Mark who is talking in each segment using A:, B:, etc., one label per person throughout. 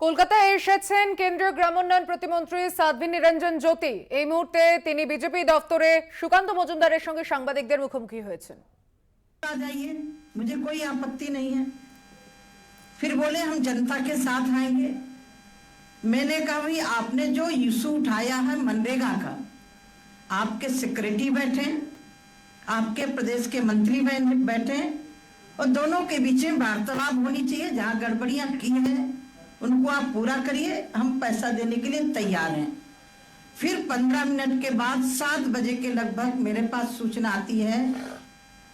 A: কলকাতায় এসেছেন কেন্দ্রীয় গ্রামোন্নয়ন প্রতিমন্ত্রী সাধ্বী নিরঞ্জন জ্যোতি। এই মুহূর্তে তিনি বিজেপি দপ্তরে সুকান্ত মজুমদারের সঙ্গে সাংবাদিকদের মুখোমুখি হয়েছেন।
B: आ जाइए, मुझे कोई आपत्ति नहीं है। फिर बोले हम जनता के साथ आएंगे। मैंने कहा भाई आपने जो इशू उठाया है मनरेगा का, आपके सेक्रेटरी बैठे, आपके प्रदेश के मंत्री बैठे और दोनों के बीच में वार्तालाप होनी चाहिए। जहाँ गड़बड़ियां की हैं उनको आप पूरा करिए, हम पैसा देने के लिए तैयार हैं। फिर 15 मिनट के बाद 7 बजे के लगभग मेरे पास सूचना आती है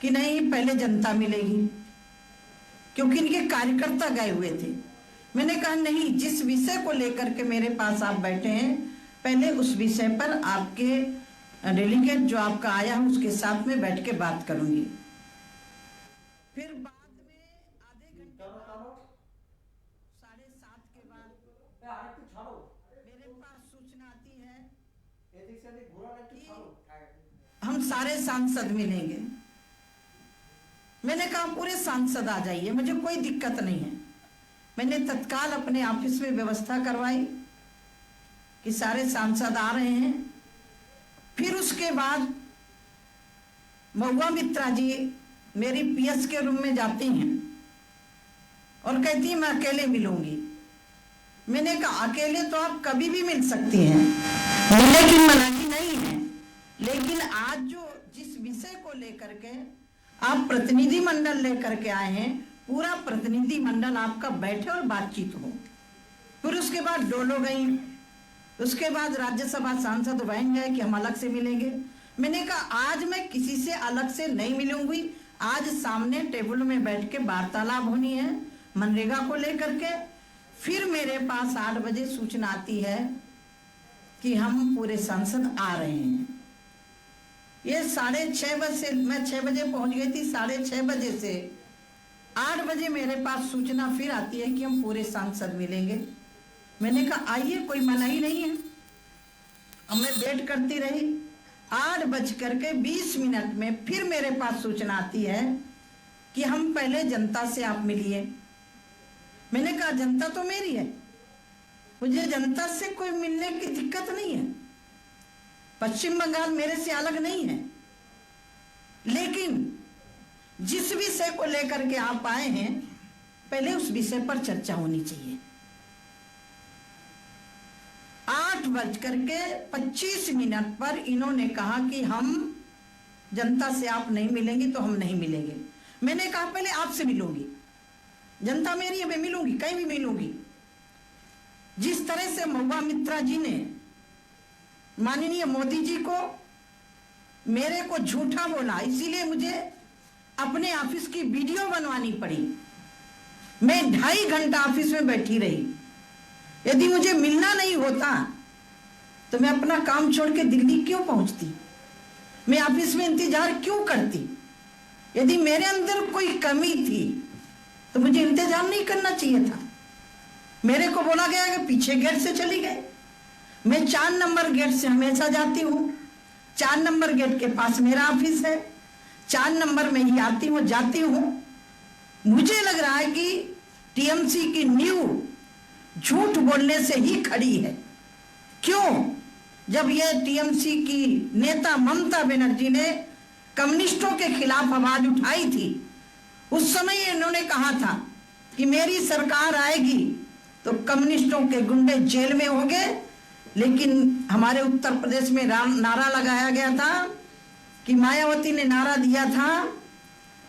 B: कि नहीं पहले जनता मिलेगी, क्योंकि इनके कार्यकर्ता गए हुए थे। मैंने कहा नहीं, जिस विषय को लेकर के मेरे पास आप बैठे हैं पहले उस विषय पर आपके डेलीगेट जो आपका आया है उसके साथ में बैठ के बात करूंगी। फिर बाद में आधे घंटे 7:30 के बाद मेरे पास सूचना आती है कि हम सारे सांसद मिलेंगे। मैंने कहा पूरे सांसद आ जाइए, मुझे कोई दिक्कत नहीं है। मैंने तत्काल अपने ऑफिस में व्यवस्था करवाई कि सारे सांसद आ रहे हैं। फिर उसके बाद महुआ मित्रा जी मेरी पीएस के रूम में जाती हैं और कहती हैं मैं अकेले मिलूंगी। मैंने कहा अकेले तो आप कभी भी मिल सकती हैं, मिलने की मनाही नहीं है, लेकिन आज जो जिस विषय को लेकर के आप प्रतिनिधि मंडल लेकर के आए हैं, पूरा प्रतिनिधि मंडल आपका बैठे और बातचीत हो। फिर उसके बाद डोलो गई, उसके बाद राज्यसभा सांसद बहन गए कि हम अलग से मिलेंगे। मैंने कहा आज मैं किसी से अलग से नहीं मिलूंगी, आज सामने टेबल में बैठ के वार्तालाप होनी है मनरेगा को लेकर के। फिर मेरे पास 8 बजे सूचना आती है कि हम पूरे सांसद आ रहे हैं। ये 6:30 बजे, मैं 6 बजे पहुंच गई थी, 6:30 बजे से 8 बजे मेरे पास सूचना फिर आती है कि हम पूरे सांसद मिलेंगे। मैंने कहा आइए, कोई मनाही नहीं है। अब मैं वेट करती रही। 8:20 में फिर मेरे पास सूचना आती है कि हम पहले जनता से आप मिलिए। मैंने कहा जनता तो मेरी है, मुझे जनता से कोई मिलने की दिक्कत नहीं है। पश्चिम बंगाल मेरे से अलग नहीं है, लेकिन जिस विषय को लेकर के आप आए हैं पहले उस विषय पर चर्चा होनी चाहिए। 8:25 पर इन्होंने कहा कि हम जनता से आप नहीं मिलेंगे तो हम नहीं मिलेंगे। मैंने कहा पहले आपसे मिलूंगी, जनता मेरी है, मैं मिलूंगी, कहीं भी मिलूंगी। जिस तरह से महुआ मित्रा जी ने माननीय मोदी जी को मेरे को झूठा बोला, इसीलिए मुझे अपने ऑफिस की वीडियो बनवानी पड़ी। मैं 2.5 घंटा ऑफिस में बैठी रही। यदि मुझे मिलना नहीं होता तो मैं अपना काम छोड़ के दिल्ली क्यों पहुंचती, मैं ऑफिस में इंतजार क्यों करती। यदि मेरे अंदर कोई कमी थी तो मुझे इंतजार नहीं करना चाहिए था। मेरे को बोला गया कि पीछे गेट से चली गए। मैं 4 नंबर गेट से हमेशा जाती हूँ, 4 नंबर गेट के पास मेरा ऑफिस है, 4 नंबर में ही आती हूँ जाती हूँ। मुझे लग रहा है कि टीएमसी की नींव झूठ बोलने से ही खड़ी है। क्यों? जब ये टीएमसी की नेता ममता बनर्जी ने कम्युनिस्टों के खिलाफ आवाज उठाई थी, उस समय इन्होंने कहा था कि मेरी सरकार आएगी तो कम्युनिस्टों के गुंडे जेल में होंगे। लेकिन हमारे उत्तर प्रदेश में नारा लगाया गया था कि मायावती ने नारा दिया था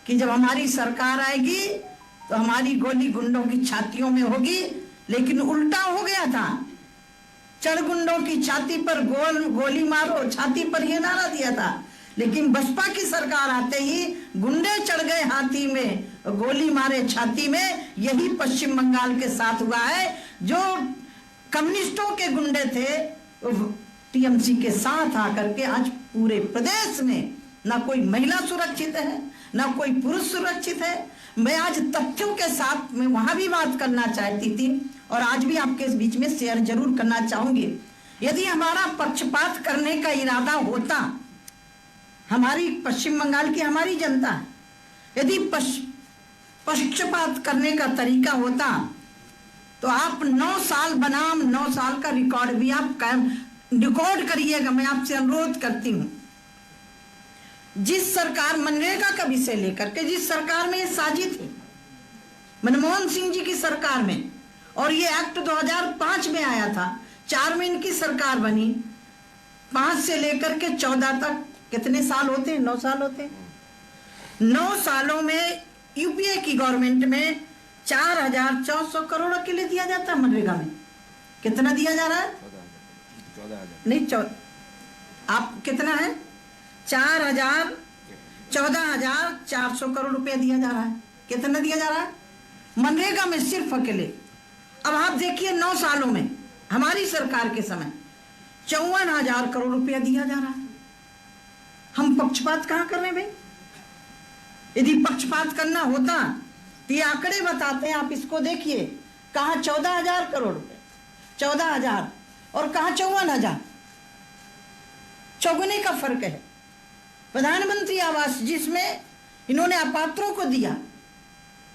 B: कि जब हमारी सरकार आएगी तो हमारी गोली गुंडों की छातियों में होगी, लेकिन उल्टा हो गया था। चढ़ गुंडों की छाती पर गोली मारो, छाती पर यह नारा दिया था। लेकिन बसपा की सरकार आते ही गुंडे चढ़ गए हाथी में, गोली मारे छाती में। यही पश्चिम बंगाल के साथ हुआ है। जो कम्युनिस्टों के गुंडे थे टीएमसी के साथ आकर के आज पूरे प्रदेश में ना कोई महिला सुरक्षित है, ना कोई पुरुष सुरक्षित है। मैं आज तथ्यों के साथ में वहां भी बात करना चाहती थी और आज भी आपके बीच में शेयर जरूर करना चाहूंगी। यदि हमारा पक्षपात करने का इरादा होता, हमारी पश्चिम बंगाल की हमारी जनता, यदि पक्षपात करने का तरीका होता तो तो आप 9 साल बनाम 9 साल का रिकॉर्ड भी आप रिकॉर्ड करिएगा। मैं आपसे अनुरोध करती हूं, जिस सरकार मनरेगा का विषय लेकर के जिस सरकार में ये साजी थी, मनमोहन सिंह जी की सरकार में, और ये एक्ट 2005 में आया था, 4 में इनकी सरकार बनी, 5 से लेकर के 14 तक कितने साल होते हैं? 9 साल होते हैं। 9 सालों में यूपीए की गवर्नमेंट में 4,400 करोड़ के लिए दिया जाता है। मनरेगा में कितना दिया जा रहा है? 14,000 नहीं, आप कितना है? 14,400 करोड़ रुपया दिया जा रहा है। कितना दिया जा रहा है मनरेगा में सिर्फ अकेले? अब आप देखिए 9 सालों में हमारी सरकार के समय 54,000 करोड़ रुपया दिया जा रहा है। हम पक्षपात कहां कर रहे हैं भाई? यदि पक्षपात करना होता तो ये आंकड़े बताते हैं। आप इसको देखिए, कहां 14,000 करोड़ रुपए, 14,000 और कहां 54,000, चौगुने का फर्क है। प्रधानमंत्री आवास जिसमें इन्होंने अपात्रों को दिया,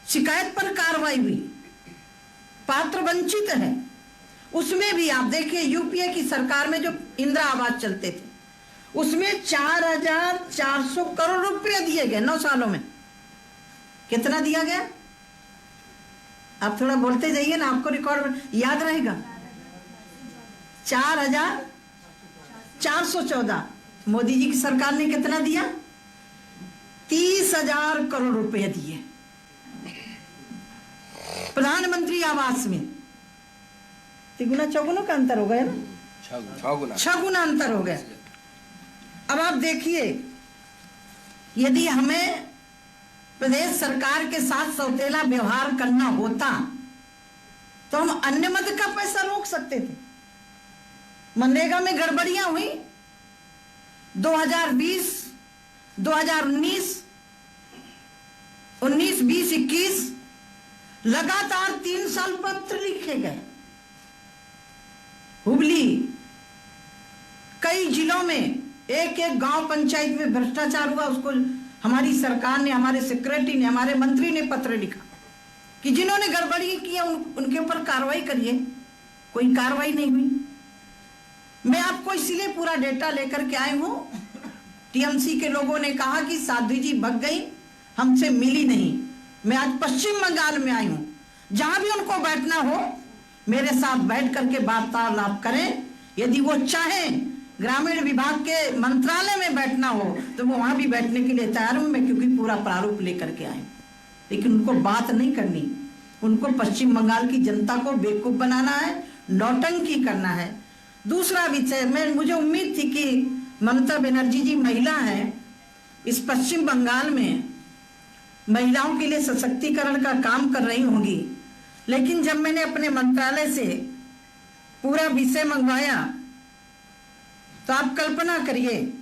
B: शिकायत पर कार्रवाई हुई, पात्र वंचित है, उसमें भी आप देखिए यूपीए की सरकार में जो इंदिरा आवास चलते थे उसमें 4,400 करोड़ रुपए दिए गए 9 सालों में। कितना दिया गया? आप थोड़ा बोलते जाइए ना, आपको रिकॉर्ड याद रहेगा। 4,414। मोदी जी की सरकार ने कितना दिया? 30,000 करोड़ रुपए दिए प्रधानमंत्री आवास में। तिगुना चौगुना का अंतर हो गया ना, 6 गुना अंतर हो गया। अब आप देखिए, यदि हमें प्रदेश सरकार के साथ सौतेला व्यवहार करना होता तो हम अन्य मद का पैसा रोक सकते थे। मनरेगा में गड़बड़ियां हुई 2020, 2019, 19, 20, 21 लगातार 3 साल पत्र लिखे गए। हुबली कई जिलों में एक गांव पंचायत में भ्रष्टाचार हुआ, उसको हमारी सरकार ने, हमारे सेक्रेटरी ने, हमारे मंत्री ने पत्र लिखा कि जिन्होंने गड़बड़ी किया उनके ऊपर कार्रवाई करिए। कोई कार्रवाई नहीं हुई। मैं आपको इसलिए पूरा डेटा लेकर के आई हूं। टीएमसी के लोगों ने कहा कि साध्वी जी भग गई, हमसे मिली नहीं। मैं आज पश्चिम बंगाल में आई हूं, जहां भी उनको बैठना हो मेरे साथ बैठ करके वार्तालाप करें। यदि वो चाहें ग्रामीण विभाग के मंत्रालय में बैठना हो तो मैं वहां भी बैठने के लिए तैयार हूं मैं, क्योंकि पूरा प्रारूप लेकर के आए। लेकिन उनको बात नहीं करनी, उनको पश्चिम बंगाल की जनता को बेवकूफ बनाना है, नौटंकी करना है। दूसरा विषय में मुझे उम्मीद थी कि ममता बनर्जी जी महिला है, इस पश्चिम बंगाल में महिलाओं के लिए सशक्तिकरण का काम कर रही होंगी। लेकिन जब मैंने अपने मंत्रालय से पूरा विषय मंगवाया तो आप कल्पना करिए,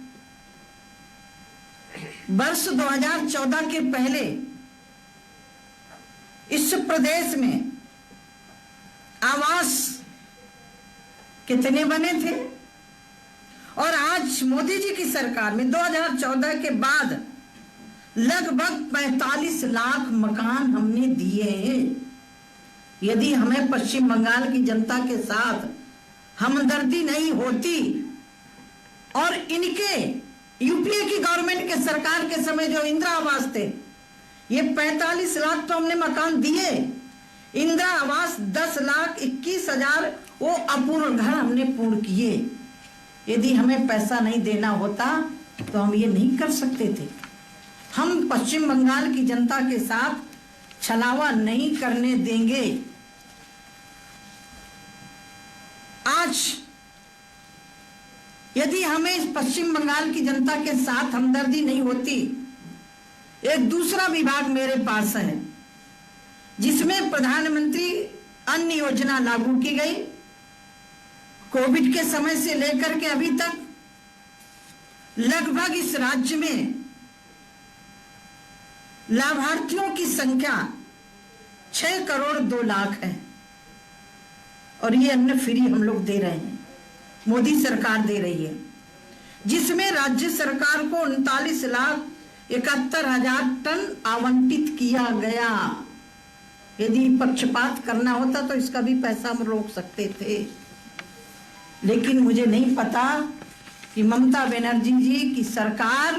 B: वर्ष 2014 के पहले इस प्रदेश में आवास कितने बने थे, और आज मोदी जी की सरकार में 2014 के बाद लगभग 45 लाख मकान हमने दिए हैं। यदि हमें पश्चिम बंगाल की जनता के साथ हमदर्दी नहीं होती और इनके यूपीए की गवर्नमेंट के सरकार के समय जो इंदिरा आवास थे, ये 45 लाख तो हमने मकान दिए। इंदिरा आवास 10,21,000 वो अपूर्ण घर हमने पूर्ण किए। यदि हमें पैसा नहीं देना होता तो हम ये नहीं कर सकते थे। हम पश्चिम बंगाल की जनता के साथ छलावा नहीं करने देंगे। आज यदि हमें इस पश्चिम बंगाल की जनता के साथ हमदर्दी नहीं होती, एक दूसरा विभाग मेरे पास है जिसमें प्रधानमंत्री अन्न योजना लागू की गई। कोविड के समय से लेकर के अभी तक लगभग इस राज्य में लाभार्थियों की संख्या 6 करोड़ 2 लाख है, और ये अन्न फ्री हम लोग दे रहे हैं, मोदी सरकार दे रही है, जिसमें राज्य सरकार को 39,71,000 टन आवंटित किया गया। यदि पक्षपात करना होता तो इसका भी पैसा हम रोक सकते थे, लेकिन मुझे नहीं पता कि ममता बनर्जी जी की सरकार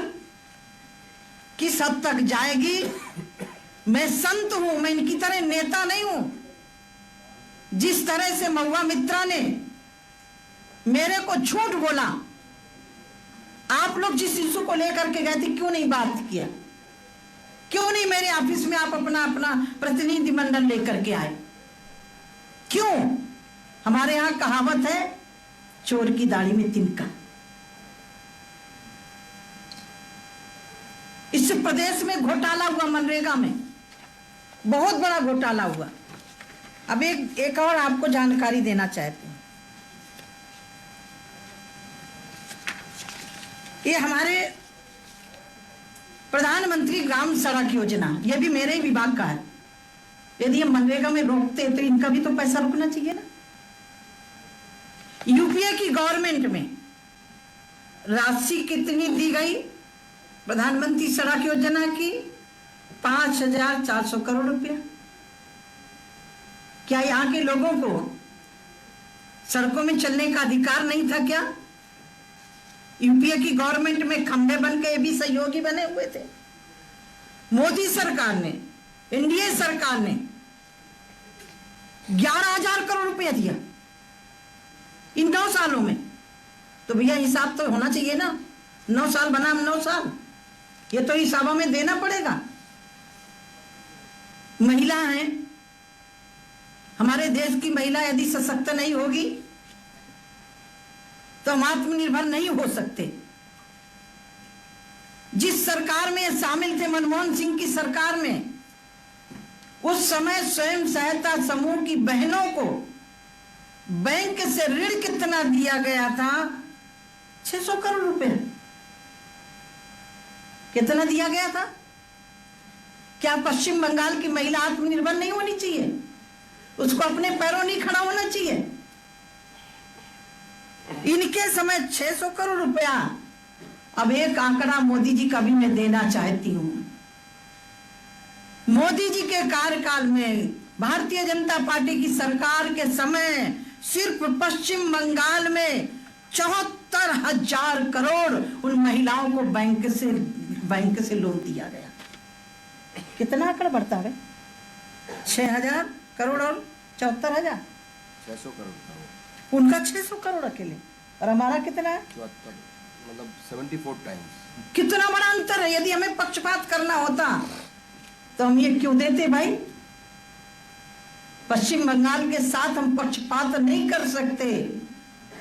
B: किस हद तक जाएगी। मैं संत हूं, मैं इनकी तरह नेता नहीं हूं। जिस तरह से महुआ मित्रा ने मेरे को झूठ बोला, आप लोग जिस इशू को लेकर के गए थे क्यों नहीं बात किया, क्यों नहीं मेरे ऑफिस में आप अपना अपना प्रतिनिधि मंडल लेकर के आए, क्यों? हमारे यहां कहावत है, चोर की दाढ़ी में तिनका। इस प्रदेश में घोटाला हुआ, मनरेगा में बहुत बड़ा घोटाला हुआ। अब एक और आपको जानकारी देना चाहती हूं। ये हमारे प्रधानमंत्री ग्राम सड़क योजना, ये भी मेरे ही विभाग का है। यदि हम मनरेगा में रोकते तो इनका भी तो पैसा रुकना चाहिए ना। यूपीए की गवर्नमेंट में राशि कितनी दी गई प्रधानमंत्री सड़क योजना की? 5,400 करोड़ रुपया। क्या यहां के लोगों को सड़कों में चलने का अधिकार नहीं था क्या? यूपीए की गवर्नमेंट में खंबे बन के भी सहयोगी बने हुए थे। मोदी सरकार ने, एनडीए सरकार ने 11,000 करोड़ रुपया दिया इन 9 सालों में। तो भैया हिसाब तो होना चाहिए ना, 9 साल बनाम 9 साल, ये तो हिसाबों में देना पड़ेगा। महिला है, हमारे देश की महिला यदि सशक्त नहीं होगी तो हम आत्मनिर्भर नहीं हो सकते। जिस सरकार में शामिल थे, मनमोहन सिंह की सरकार में, उस समय स्वयं सहायता समूह की बहनों को बैंक से ऋण कितना दिया गया था? 600 करोड़ रुपए। कितना दिया गया था? क्या पश्चिम बंगाल की महिला आत्मनिर्भर नहीं होनी चाहिए? उसको अपने पैरों नहीं खड़ा होना चाहिए? इनके समय 600 करोड़ रुपया। अब एक आंकड़ा मोदी जी का भी मैं देना चाहती हूं। मोदी जी के कार्यकाल में भारतीय जनता पार्टी की सरकार के समय सिर्फ पश्चिम बंगाल में 74,000 करोड़ उन महिलाओं को बैंक से लोन दिया गया। कितना आंकड़ा बढ़ता है? 6,000 करोड़ और 74,000,
C: 600 करोड़ था
B: उनका 600 करोड़ अकेले, और हमारा कितना है?
C: 74, मतलब 74 टाइम्स।
B: कितना बड़ा अंतर है। यदि हमें पक्षपात करना होता तो हम ये क्यों देते भाई? पश्चिम बंगाल के साथ हम पक्षपात नहीं कर सकते।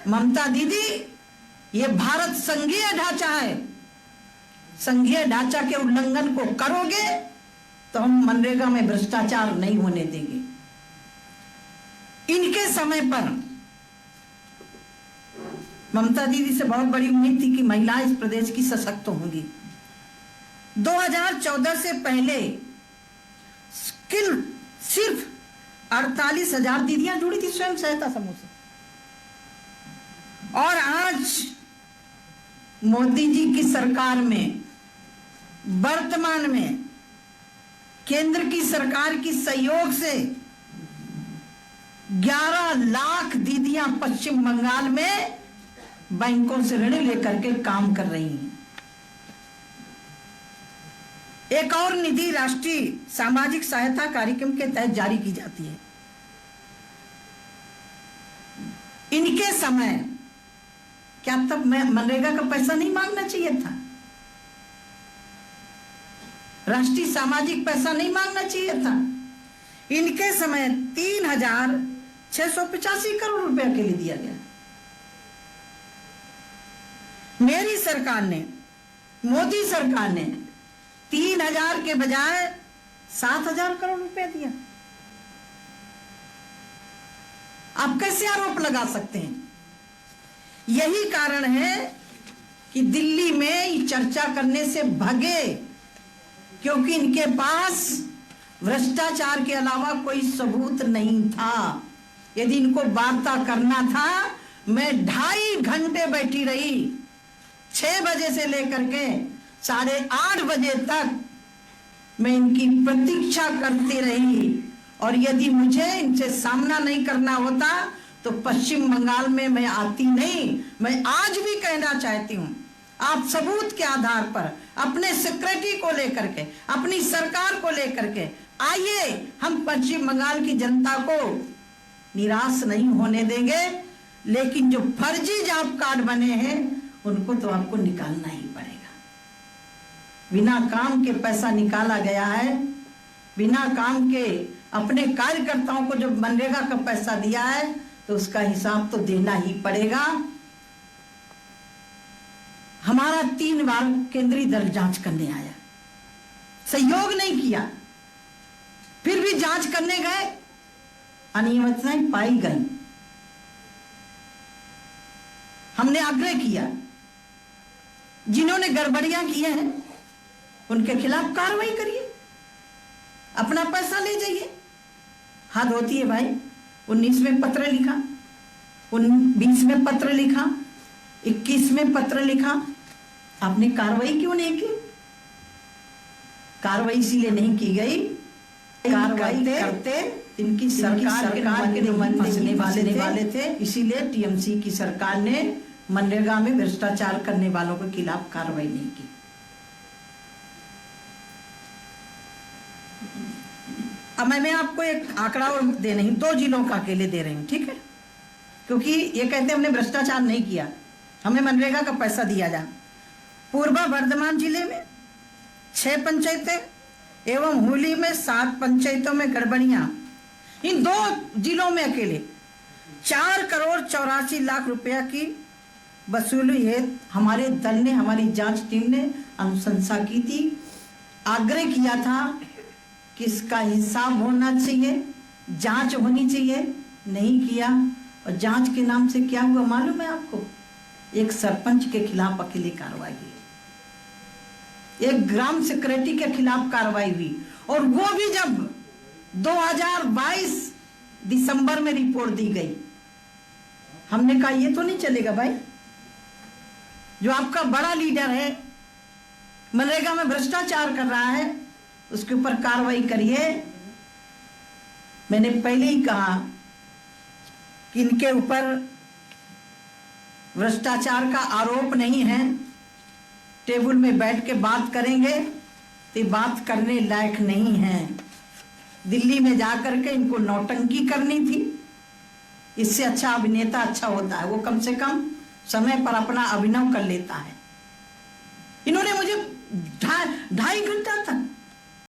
B: ममता दीदी, ये भारत संघीय ढांचा है। संघीय ढांचा के उल्लंघन को करोगे तो हम मनरेगा में भ्रष्टाचार नहीं होने देंगे। इनके समय पर ममता दीदी से बहुत बड़ी उम्मीद थी कि महिलाएं इस प्रदेश की सशक्त होंगी। 2014 से पहले स्किल सिर्फ 48,000 दीदियां जुड़ी थी स्वयं सहायता समूह से, और आज मोदी जी की सरकार में, वर्तमान में केंद्र की सरकार की सहयोग से 11 लाख दीदियां पश्चिम बंगाल में बैंकों से ऋण लेकर के काम कर रही हैं। एक और निधि राष्ट्रीय सामाजिक सहायता कार्यक्रम के तहत जारी की जाती है। इनके समय क्या तब मनरेगा का पैसा नहीं मांगना चाहिए था? राष्ट्रीय सामाजिक पैसा नहीं मांगना चाहिए था? इनके समय 3,685 करोड़ रुपया के लिए दिया गया। मेरी सरकार ने, मोदी सरकार ने 3,000 के बजाय 7,000 करोड़ रुपया दिया। आप कैसे आरोप लगा सकते हैं? यही कारण है कि दिल्ली में चर्चा करने से भगे, क्योंकि इनके पास भ्रष्टाचार के अलावा कोई सबूत नहीं था। यदि इनको वार्ता करना था, मैं 2.5 घंटे बैठी रही, 6 बजे से लेकर के 8:30 बजे तक मैं इनकी प्रतीक्षा करती रही। और यदि मुझे इनसे सामना नहीं करना होता तो पश्चिम बंगाल में मैं आती नहीं। मैं आज भी कहना चाहती हूँ, आप सबूत के आधार पर अपने सिक्योरिटी को लेकर के, अपनी सरकार को लेकर के आइए, हम पश्चिम बंगाल की जनता को निराश नहीं होने देंगे। लेकिन जो फर्जी जॉब कार्ड बने हैं उनको तो आपको निकालना ही पड़ेगा। बिना काम के पैसा निकाला गया है, बिना काम के अपने कार्यकर्ताओं को जब मनरेगा का पैसा दिया है तो उसका हिसाब तो देना ही पड़ेगा। हमारा 3 बार केंद्रीय दल जांच करने आया, सहयोग नहीं किया, फिर भी जांच करने गए, अनियमितताएं पाई गई। हमने आग्रह किया, जिन्होंने गड़बड़ियां की हैं उनके खिलाफ कार्रवाई करिए, अपना पैसा ले जाइए। हद होती है भाई। 19 में पत्र लिखा, 20 में पत्र लिखा, 21 में पत्र लिखा, आपने कार्रवाई क्यों नहीं की? कार्रवाई इसीलिए नहीं की गई, कार्रवाई करते इनकी सरकार के नुमाइंदे फंसने वाले थे। इसीलिए टीएमसी की सरकार ने मनरेगा में भ्रष्टाचार करने वालों के खिलाफ कार्रवाई नहीं की। अब मैं आपको एक आंकड़ा और दे रही हूं, 2 जिलों का अकेले दे रही हूं, ठीक है? क्योंकि ये कहते हैं हमने भ्रष्टाचार नहीं किया, हमें मनरेगा का पैसा दिया जा। पूर्व बर्धमान जिले में 6 पंचायतें एवं हुली में 7 पंचायतों में गड़बड़ियां। इन 2 जिलों में अकेले 4 करोड़ 84 लाख रुपया की वसूली है। हमारे दल ने, हमारी जांच टीम ने अनुशंसा की थी, आग्रह किया था कि इसका हिसाब होना चाहिए, जांच होनी चाहिए, नहीं किया। और जांच के नाम से क्या हुआ मालूम है आपको? एक सरपंच के खिलाफ अकेले कार्रवाई हुई, एक ग्राम सेक्रेटरी के खिलाफ कार्रवाई हुई, और वो भी जब 2022 दिसंबर में रिपोर्ट दी गई। हमने कहा ये तो नहीं चलेगा भाई, जो आपका बड़ा लीडर है मनरेगा में भ्रष्टाचार कर रहा है उसके ऊपर कार्रवाई करिए। मैंने पहले ही कहा कि इनके ऊपर भ्रष्टाचार का आरोप नहीं है, टेबल में बैठ के बात करेंगे तो बात करने लायक नहीं है। दिल्ली में जाकर के इनको नौटंकी करनी थी, इससे अच्छा अभिनेता अच्छा होता है, वो कम से कम समय पर अपना अभिनय कर लेता है। इन्होंने मुझे 2.5 घंटा तक